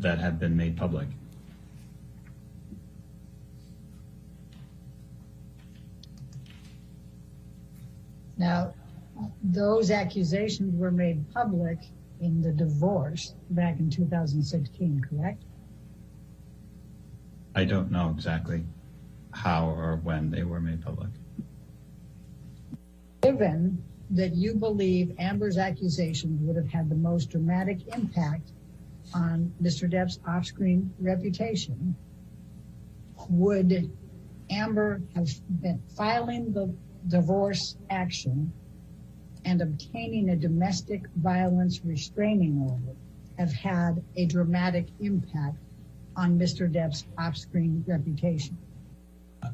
that have been made public. Now, those accusations were made public in the divorce back in 2016, correct? I don't know exactly how or when they were made public. Given that you believe Amber's accusations would have had the most dramatic impact on Mr. Depp's off-screen reputation, would Amber have been filing the divorce action and obtaining a domestic violence restraining order have had a dramatic impact on Mr. Depp's off-screen reputation?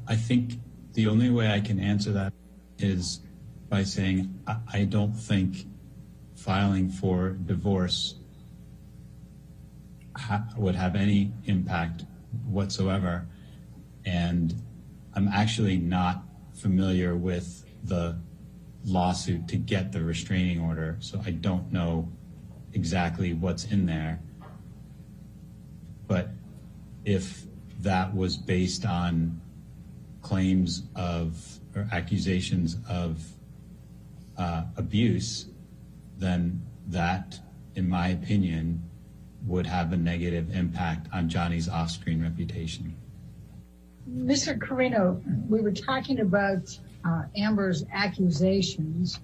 I think the only way I can answer that is by saying I don't think filing for divorce would have any impact whatsoever. And I'm actually not familiar with the lawsuit to get the restraining order, so I don't know exactly what's in there. But if that was based on claims of or accusations of abuse, then that, in my opinion, would have a negative impact on Johnny's off-screen reputation. Mr. Carino, we were talking about Amber's accusations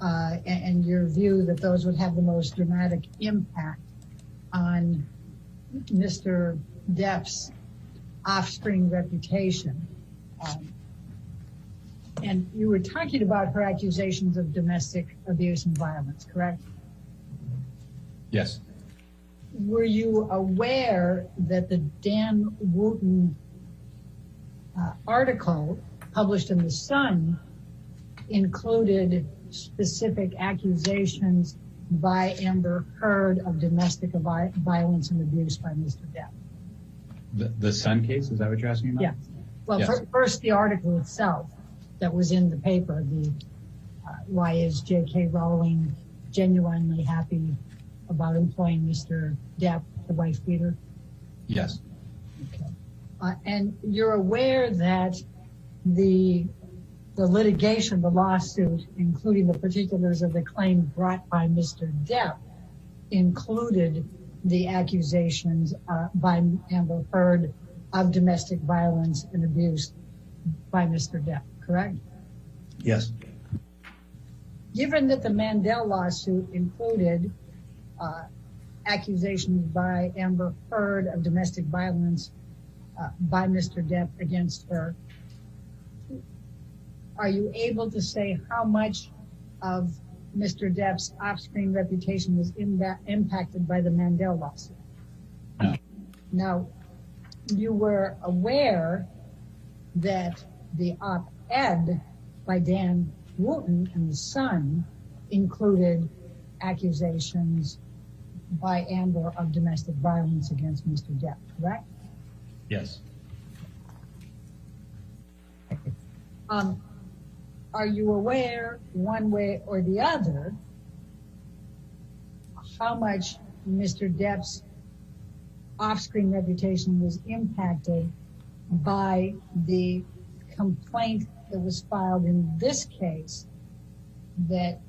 and your view that those would have the most dramatic impact on Mr. Depp's off-screen reputation. And you were talking about her accusations of domestic abuse and violence, correct? Yes. Were you aware that the Dan Wooten article published in The Sun included specific accusations by Amber Heard of domestic violence and abuse by Mr. Depp? The Sun case, is that what you're asking about? Yeah. Well, yes. First the article itself that was in the paper, the why is J.K. Rowling genuinely happy about employing Mr. Depp, the wife beater? Yes. Okay. And you're aware that the litigation, the lawsuit, including the particulars of the claim brought by Mr. Depp, included the accusations by Amber Heard of domestic violence and abuse by Mr. Depp, correct? Yes. Given that the Mandel lawsuit included accusations by Amber Heard of domestic violence by Mr. Depp against her, are you able to say how much of Mr. Depp's off-screen reputation was impacted by the Mandel lawsuit? No. Now, you were aware that the op-ed by Dan Wooten in The Sun included accusations by Amber of domestic violence against Mr. Depp, correct? Yes. Are you aware, one way or the other, how much Mr. Depp's off-screen reputation was impacted by the complaint that was filed in this case that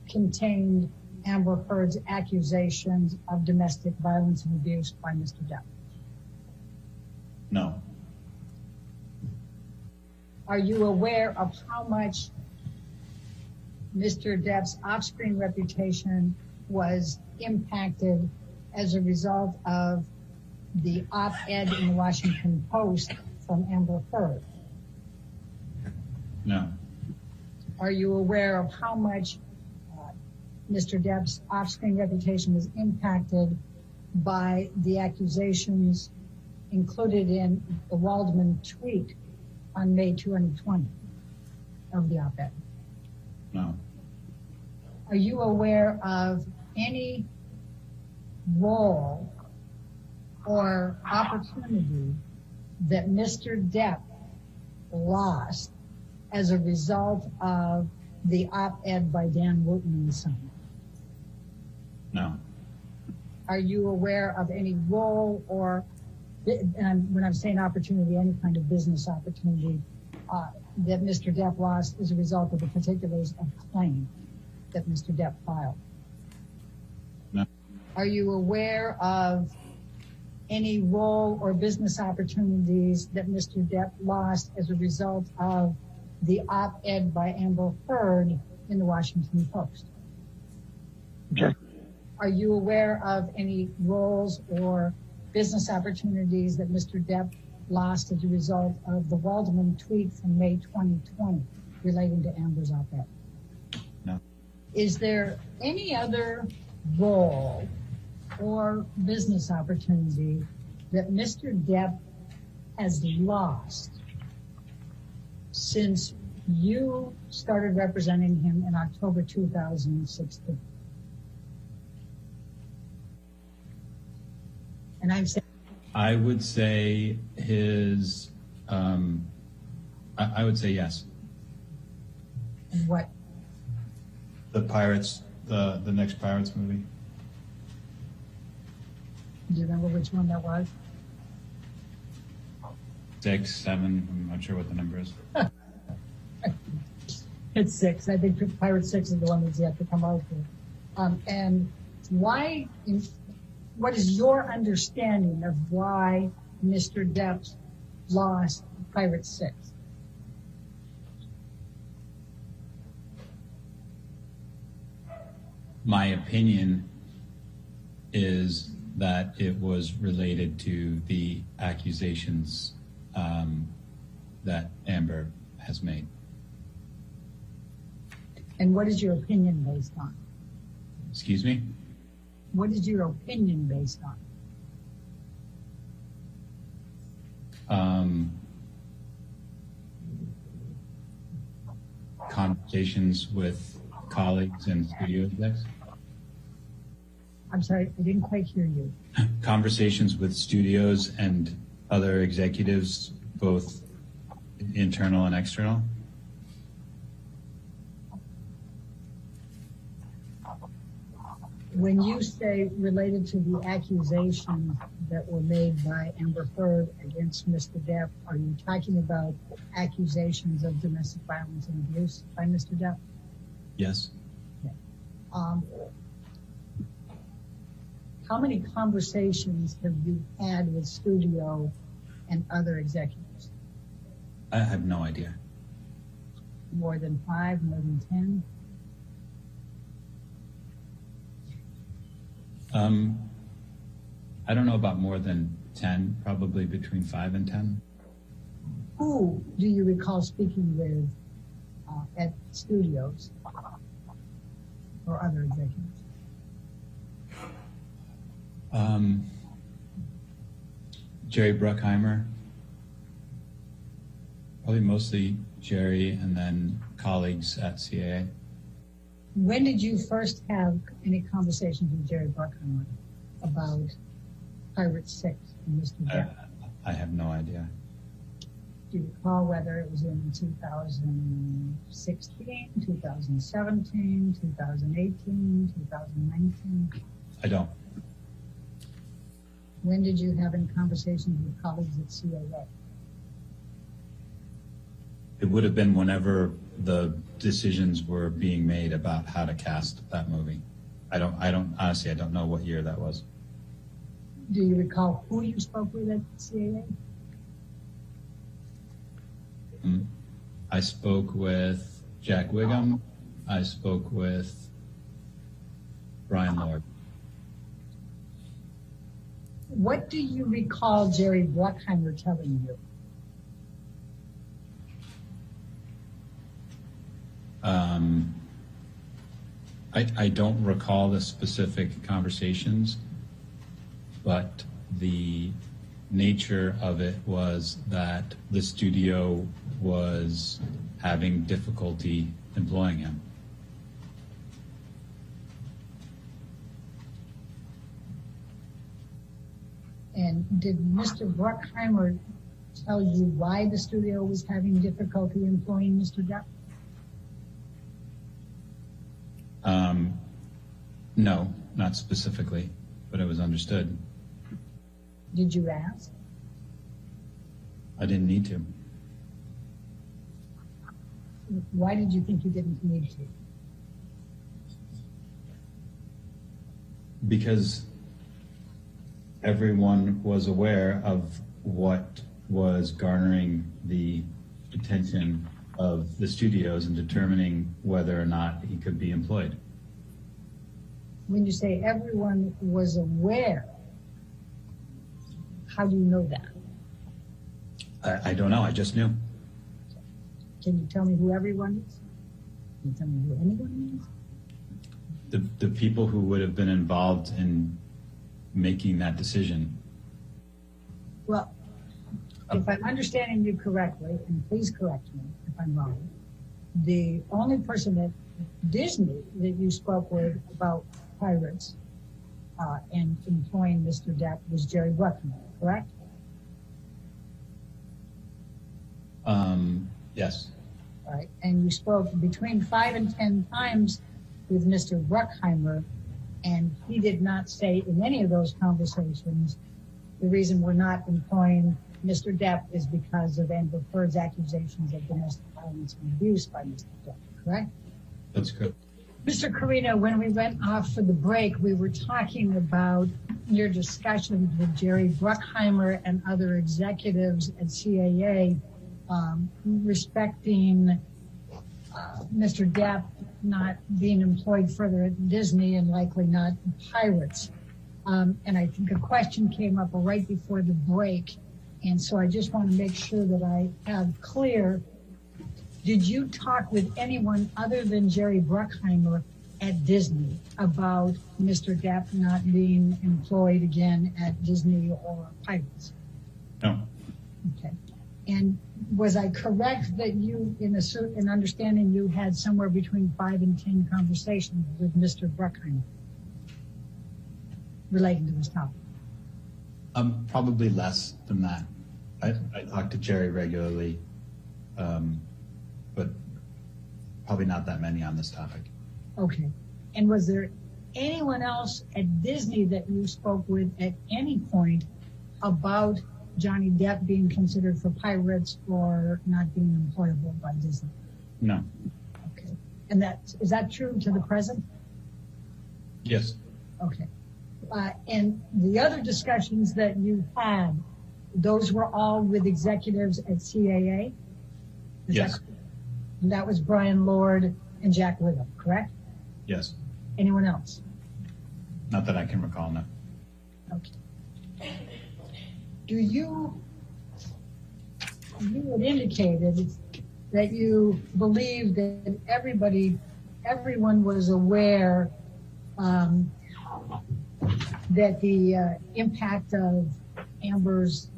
contained Amber Heard's accusations of domestic violence and abuse by Mr. Depp? No. Are you aware of how much Mr. Depp's off-screen reputation was impacted as a result of the op-ed in the Washington Post from Amber Heard? No. Are you aware of how much Mr. Depp's off-screen reputation was impacted by the accusations included in the Waldman tweet on May 2020 of the op-ed? No. Are you aware of any role or opportunity that Mr. Depp lost as a result of the op-ed by Dan Wooten in The Sun? No. Are you aware of any role or, and when I'm saying opportunity, any kind of business opportunity that Mr. Depp lost as a result of the particulars of claim that Mr. Depp filed? No. Are you aware of any role or business opportunities that Mr. Depp lost as a result of the op-ed by Amber Heard in the Washington Post? Okay. Are you aware of any roles or business opportunities that Mr. Depp lost as a result of the Waldman tweet from May 2020 relating to Amber's op-ed? No. Is there any other role or business opportunity that Mr. Depp has lost since you started representing him in October 2016? And I'm saying, I would say his, I would say yes. what? The Pirates, the next Pirates movie. Do you remember which one that was? 6, 7, I'm not sure what the number is. It's 6. I think Pirate 6 is the one that's yet to come out here. And why, what is your understanding of why Mr. Depp lost Pirate 6? My opinion is that it was related to the accusations that Amber has made. And what is your opinion based on? Excuse me? What is your opinion based on? Conversations with colleagues and studio execs. I'm sorry, I didn't quite hear you. Conversations with studios and other executives, both internal and external. When you say related to the accusations that were made by Amber Heard against Mr. Depp, are you talking about accusations of domestic violence and abuse by Mr. Depp? Yes. How many conversations have you had with studio and other executives? I have no idea. More than 5, more than 10? I don't know about more than 10, probably between 5 and 10. Who do you recall speaking with at studios or other executives? Jerry Bruckheimer, probably mostly Jerry, and then colleagues at CAA. When did you first have any conversations with Jerry Bruckheimer about Pirate 6 and Mr. Depp? I have no idea. Do you recall whether it was in 2016, 2017, 2018, 2019? I don't. When did you have any conversations with colleagues at CAA? It would have been whenever the decisions were being made about how to cast that movie. I don't honestly, I don't know what year that was. Do you recall who you spoke with at CAA? I spoke with Jack Wiggum. I spoke with Brian Lord. What do you recall Jerry Bruckheimer telling you? I don't recall the specific conversations, but the nature of it was that the studio was having difficulty employing him. And did Mr. Bruckheimer tell you why the studio was having difficulty employing Mr. Depp? No, not specifically. but it was understood. Did you ask? I didn't need to. Why did you think you didn't need to? Because everyone was aware of what was garnering the attention of the studios and determining whether or not he could be employed. When you say everyone was aware, how do you know that? I don't know. I just knew. Can you tell me who everyone is? Can you tell me who anyone is? The people who would have been involved in making that decision. Well, if I'm understanding you correctly, and please correct me if I'm wrong, the only person at Disney that you spoke with about pirates and employing Mr. Depp was Jerry Bruckheimer, correct? Yes. All right. And you spoke between 5 and 10 times with Mr. Bruckheimer, and he did not say in any of those conversations, the reason we're not employing Mr. Depp is because of Amber Heard's accusations of domestic violence and abuse by Mr. Depp, correct? That's good. Mr. Carino, when we went off for the break, we were talking about your discussions with Jerry Bruckheimer and other executives at CAA respecting Mr. Depp not being employed further at Disney and likely not pirates. And I think a question came up right before the break. And so I just want to make sure that I have clear, did you talk with anyone other than Jerry Bruckheimer at Disney about Mr. Depp not being employed again at Disney or pirates? No. Okay. And was I correct that you, in understanding, you had somewhere between 5 and 10 conversations with Mr. Bruckheimer relating to this topic? Probably less than that. I talk to Jerry regularly, but probably not that many on this topic. Okay. And was there anyone else at Disney that you spoke with at any point about Johnny Depp being considered for pirates or not being employable by Disney? No. Okay. And is that true to the present? Yes. Okay. And the other discussions that you had, those were all with executives at CAA? Yes. That was Brian Lord and Jack Whittle, correct? Yes. Anyone else? Not that I can recall, no. Okay. You had indicated that you believed that everyone was aware that the impact of Amber's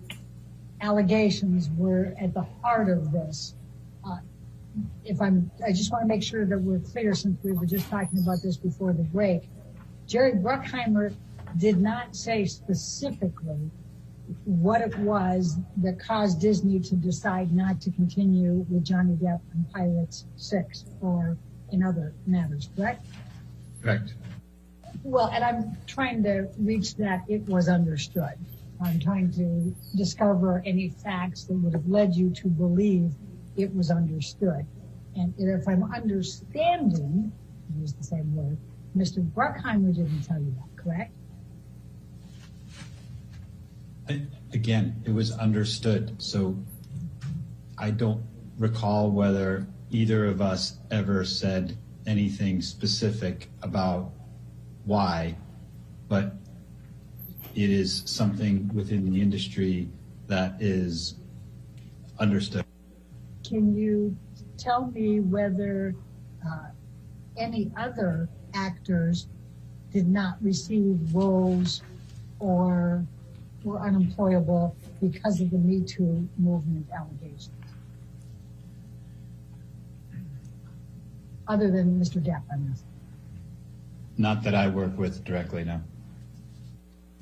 allegations were at the heart of this. I just want to make sure that we're clear, since we were just talking about this before the break. Jerry Bruckheimer did not say specifically what it was that caused Disney to decide not to continue with Johnny Depp and Pirates 6 or in other matters, correct? Correct. Well, and I'm trying to reach that it was understood. I'm trying to discover any facts that would have led you to believe it was understood. And if I'm understanding, use the same word, Mr. Bruckheimer didn't tell you that, correct? Again, it was understood. So I don't recall whether either of us ever said anything specific about why, but it is something within the industry that is understood. Can you tell me whether any other actors did not receive roles or were unemployable because of the Me Too movement allegations? Other than Mr. Depp, I mean. Not that I work with directly, no.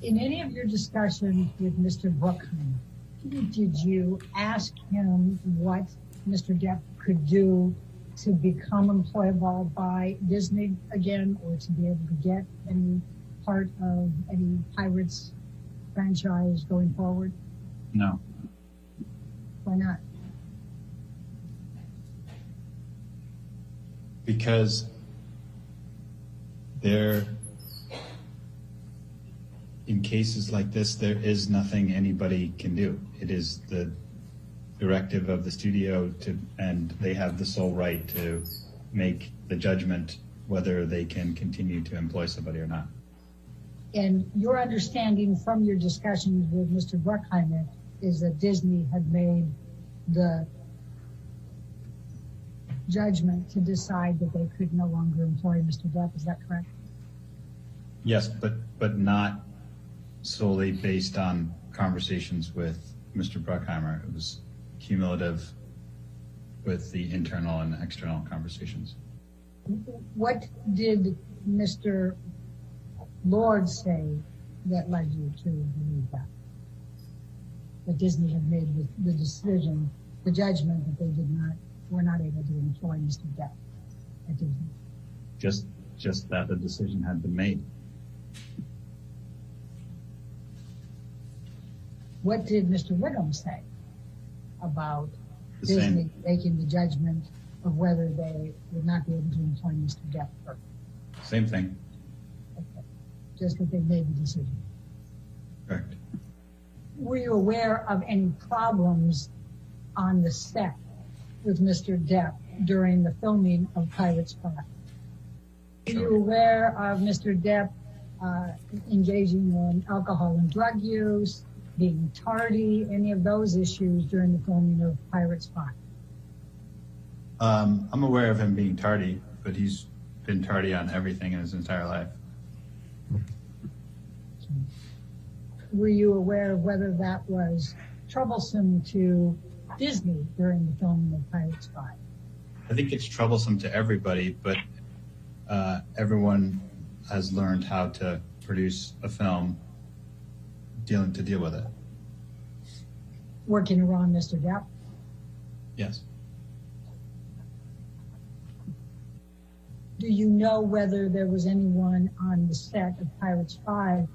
In any of your discussions with Mr. Bruckheimer, did you ask him what Mr. Depp could do to become employable by Disney again, or to be able to get any part of any Pirates franchise going forward? No. Why not? Because in cases like this, there is nothing anybody can do. It is the directive of the studio and they have the sole right to make the judgment whether they can continue to employ somebody or not. And your understanding from your discussions with Mr. Bruckheimer is that Disney had made the judgment to decide that they could no longer employ Mr. Depp. Is that correct? Yes, but not solely based on conversations with Mr. Bruckheimer. It was cumulative with the internal and external conversations. What did Mr. Lord say that led you to believe that Disney had made the decision, the judgment that they were not able to employ Mr. Depp at Disney? Just that the decision had been made. What did Mr. Wiggum say about The Disney same. making the judgment of whether they would not be able to employ Mr. Depp? Same thing. Okay. Just that they made the decision. Correct. Were you aware of any problems on the set with Mr. Depp during the filming of Pirates 5? Were you aware of Mr. Depp engaging in alcohol and drug use, being tardy, any of those issues during the filming of Pirates 5? I'm aware of him being tardy, but he's been tardy on everything in his entire life. Were you aware of whether that was troublesome to Disney during the filming of Pirates 5? I think it's troublesome to everybody, but everyone has learned how to produce a film to deal with it. Working around Mr. Depp? Yes. Do you know whether there was anyone on the set of Pirates 5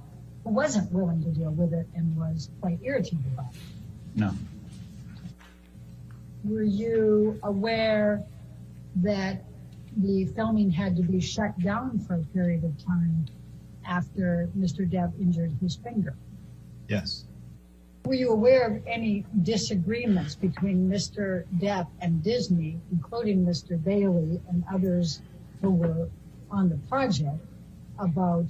who wasn't willing to deal with it and was quite irritated by it? No. Were you aware that the filming had to be shut down for a period of time after Mr. Depp injured his finger? Yes. Were you aware of any disagreements between Mr. Depp and Disney, including Mr. Bailey and others who were on the project, about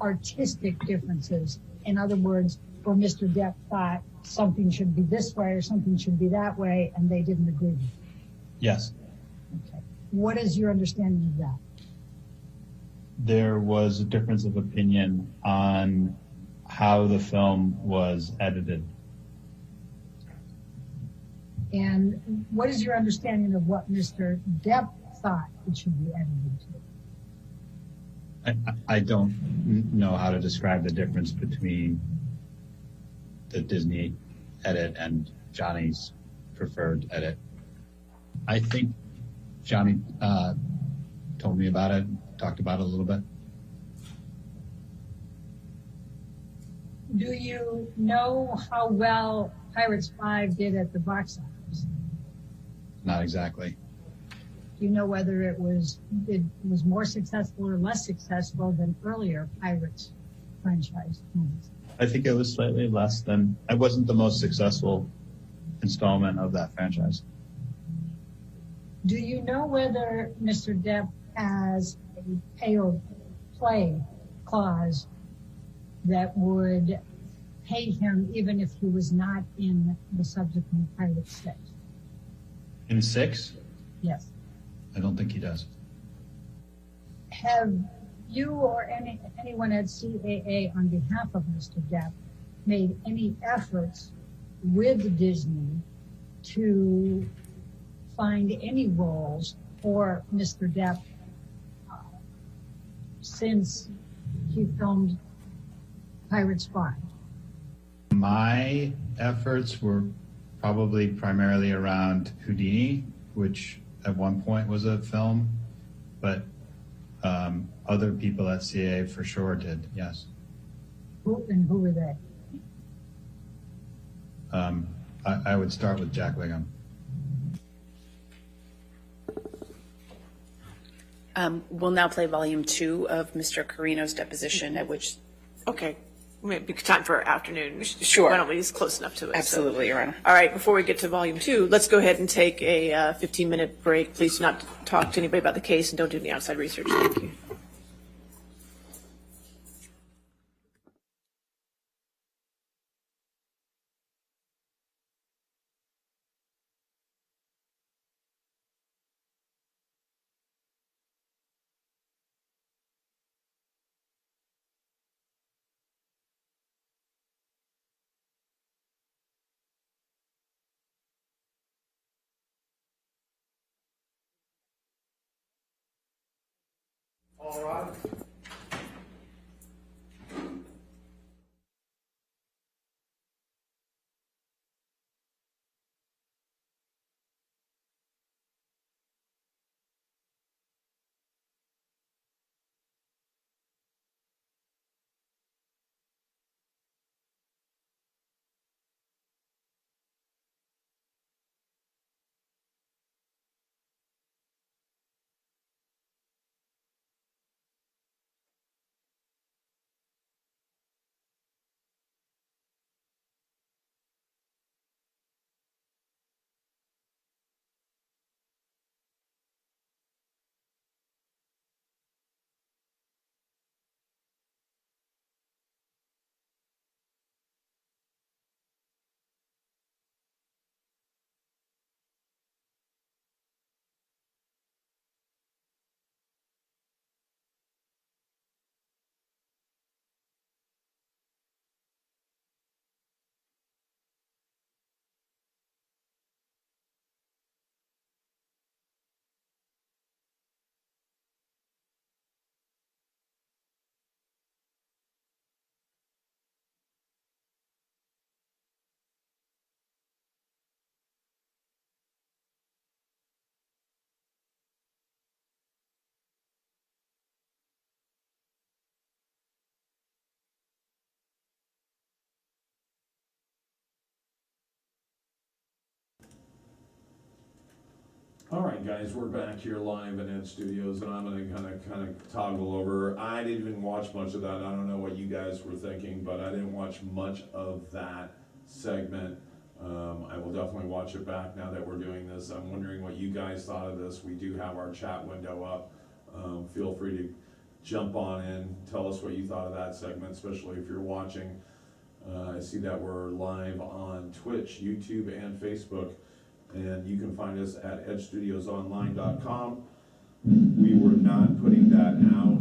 artistic differences? In other words, where Mr. Depp thought something should be this way or something should be that way, and they didn't agree with it? Yes. Okay. What is your understanding of that? There was a difference of opinion on how the film was edited. And what is your understanding of what Mr. Depp thought it should be edited to? I don't know how to describe the difference between the Disney edit and Johnny's preferred edit. I think Johnny told me about it, talked about it a little bit. Do you know how well Pirates 5 did at the box office? Not exactly. Do you know whether it was more successful or less successful than earlier Pirates franchise movies? I think it was slightly less than. It wasn't the most successful installment of that franchise. Do you know whether Mr. Depp has a pay or play clause that would pay him even if he was not in the subsequent Pirates 6? In 6? Yes. I don't think he does. Have you or anyone at CAA on behalf of Mr. Depp made any efforts with Disney to find any roles for Mr. Depp since he filmed Pirates 5? My efforts were probably primarily around Houdini, which at one point was a film, but Other people at CA for sure did, yes. Who were they? I would start with Jack Liggum. We'll now play volume 2 of Mr. Carino's deposition, at which. Okay, maybe time for afternoon. Sure. Why don't we? It's close enough to it. Absolutely, Your Honor. All right, before we get to volume 2, let's go ahead and take a 15-minute break. Please do not talk to anybody about the case and don't do any outside research. Thank you. All right. All right, guys, we're back here live in Ed Studios, and I'm gonna kind of toggle over. I didn't even watch much of that. I don't know what you guys were thinking, but I didn't watch much of that segment. I will definitely watch it back now that we're doing this. I'm wondering what you guys thought of this. We do have our chat window up. Feel free to jump on in, tell us what you thought of that segment, especially if you're watching. I see that we're live on Twitch, YouTube, and Facebook. And you can find us at edgestudiosonline.com. We were not putting that out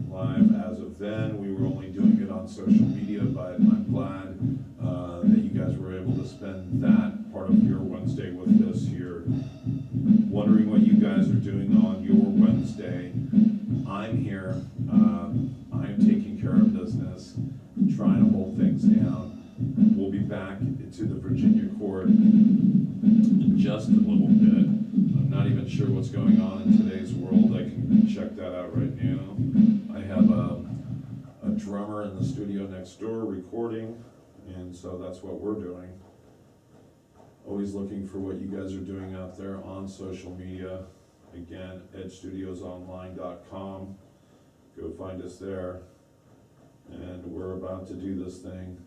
live as of then. We were only doing it on social media, but I'm glad that you guys were able to spend that part of your Wednesday with us here. Wondering what you guys are doing on your Wednesday. I'm here. I'm taking care of business, trying to hold things down. We'll be back to the Virginia court in just a little bit. I'm not even sure what's going on in today's world. I can check that out right now. I have a drummer in the studio next door recording, and so that's what we're doing. Always looking for what you guys are doing out there on social media. Again, edgestudiosonline.com. Go find us there. And we're about to do this thing.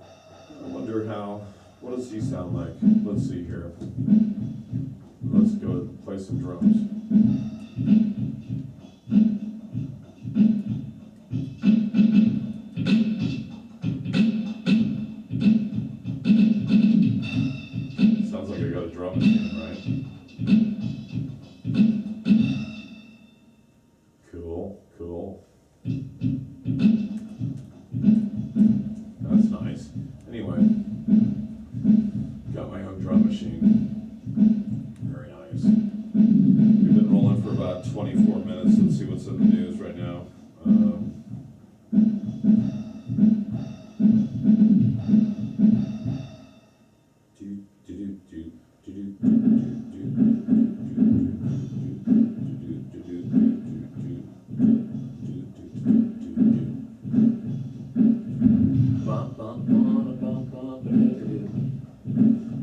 I wonder what does he sound like? Let's see here. Let's go play some drums. Sounds like I got a drum machine, right? Cool. That's nice. Anyway, got my own drum machine. Very nice. We've been rolling for about 24 minutes. Let's see what's in the news right now.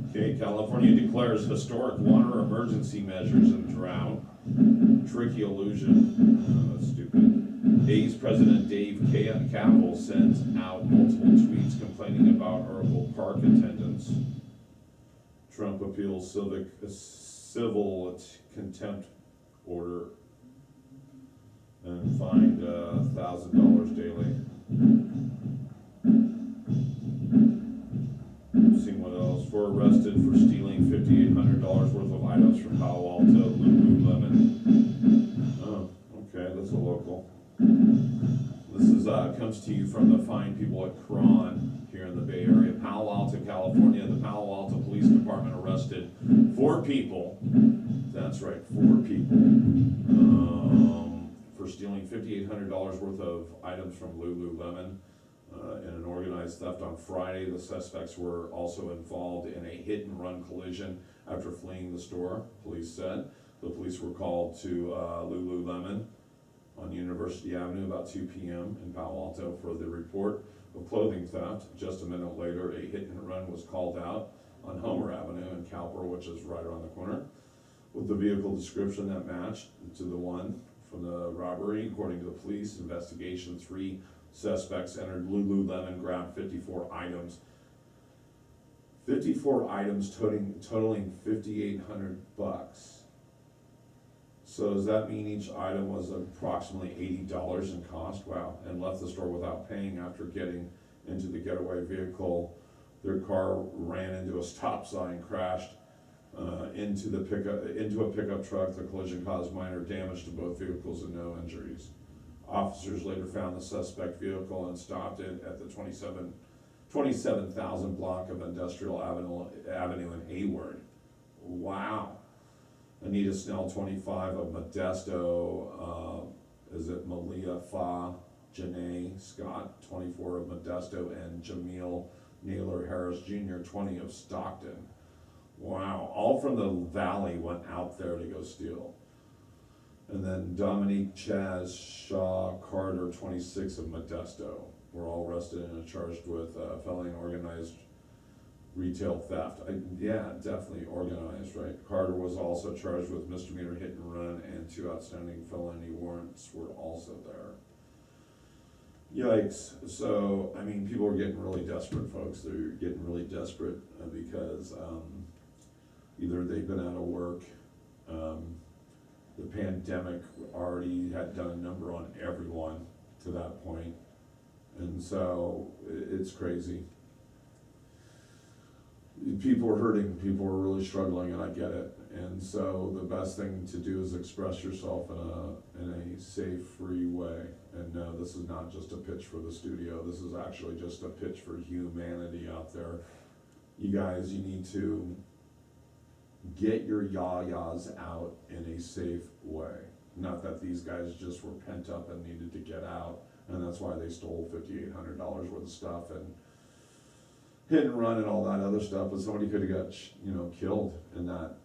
Okay, California declares historic water emergency measures in drought. Tricky illusion. That's stupid. A's President Dave Campbell sends out multiple tweets complaining about Oracle Park attendance. Trump appeals civil contempt order and fined $1,000 daily. Seeing what else. 4 arrested for stealing $5,800 worth of items from Palo Alto, Lululemon. Oh, okay, that's a local. This is comes to you from the fine people at Cron here in the Bay Area. Palo Alto, California. The Palo Alto Police Department arrested 4 people. That's right, 4 people. For stealing $5,800 worth of items from Lululemon. In an organized theft on Friday. The suspects were also involved in a hit-and-run collision after fleeing the store, police said. The police were called to Lululemon on University Avenue about 2 p.m. in Palo Alto for the report of clothing theft. Just a minute later, a hit-and-run was called out on Homer Avenue in Cowper, which is right around the corner, with the vehicle description that matched to the one from the robbery. According to the police investigation, 3 suspects entered Lululemon, grabbed 54 items. 54 items totaling $5,800. So does that mean each item was approximately $80 in cost? Wow, and left the store without paying after getting into the getaway vehicle. Their car ran into a stop sign, crashed into a pickup truck. The collision caused minor damage to both vehicles and no injuries. Officers later found the suspect vehicle and stopped it at the 27,000 block of Industrial Avenue in Hayward. Wow. Anita Snell, 25 of Modesto. Is it Malia Fa? Janae Scott, 24 of Modesto, and Jamil Naylor Harris Jr., 20 of Stockton. Wow. All from the valley went out there to go steal. And then Dominique Chaz Shaw Carter, 26 of Modesto, were all arrested and charged with felony organized retail theft. Yeah, definitely organized, right? Carter was also charged with misdemeanor hit and run, and 2 outstanding felony warrants were also there. Yikes. So, I mean, people are getting really desperate, folks. They're getting really desperate because either they've been out of work, the pandemic already had done a number on everyone to that point. And so it's crazy. People are hurting, people are really struggling, and I get it. And so the best thing to do is express yourself in a safe, free way. And no, this is not just a pitch for the studio. This is actually just a pitch for humanity out there. You guys, you need to get your yah-yahs out in a safe way. Not that these guys just were pent up and needed to get out, and that's why they stole $5,800 worth of stuff and hit and run and all that other stuff, but somebody could have got, killed in that,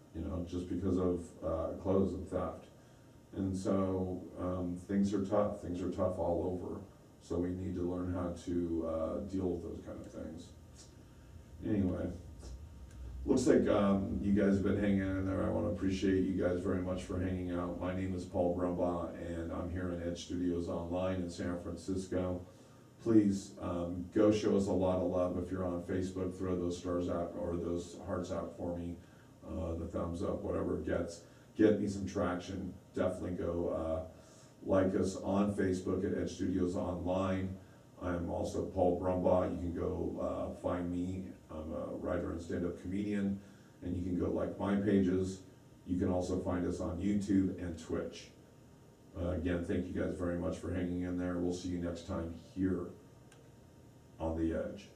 just because of clothes and theft. And so things are tough all over. So we need to learn how to deal with those kind of things. Anyway. Looks like you guys have been hanging in there. I want to appreciate you guys very much for hanging out. My name is Paul Brumbaugh, and I'm here in Edge Studios Online in San Francisco. Please go show us a lot of love. If you're on Facebook, throw those stars out or those hearts out for me, the thumbs up, whatever it gets. Get me some traction. Definitely go like us on Facebook at Edge Studios Online. I'm also Paul Brumbaugh. You can go find me. I'm a writer and stand-up comedian, and you can go like my pages. You can also find us on YouTube and Twitch. Again, thank you guys very much for hanging in there. We'll see you next time here on The Edge.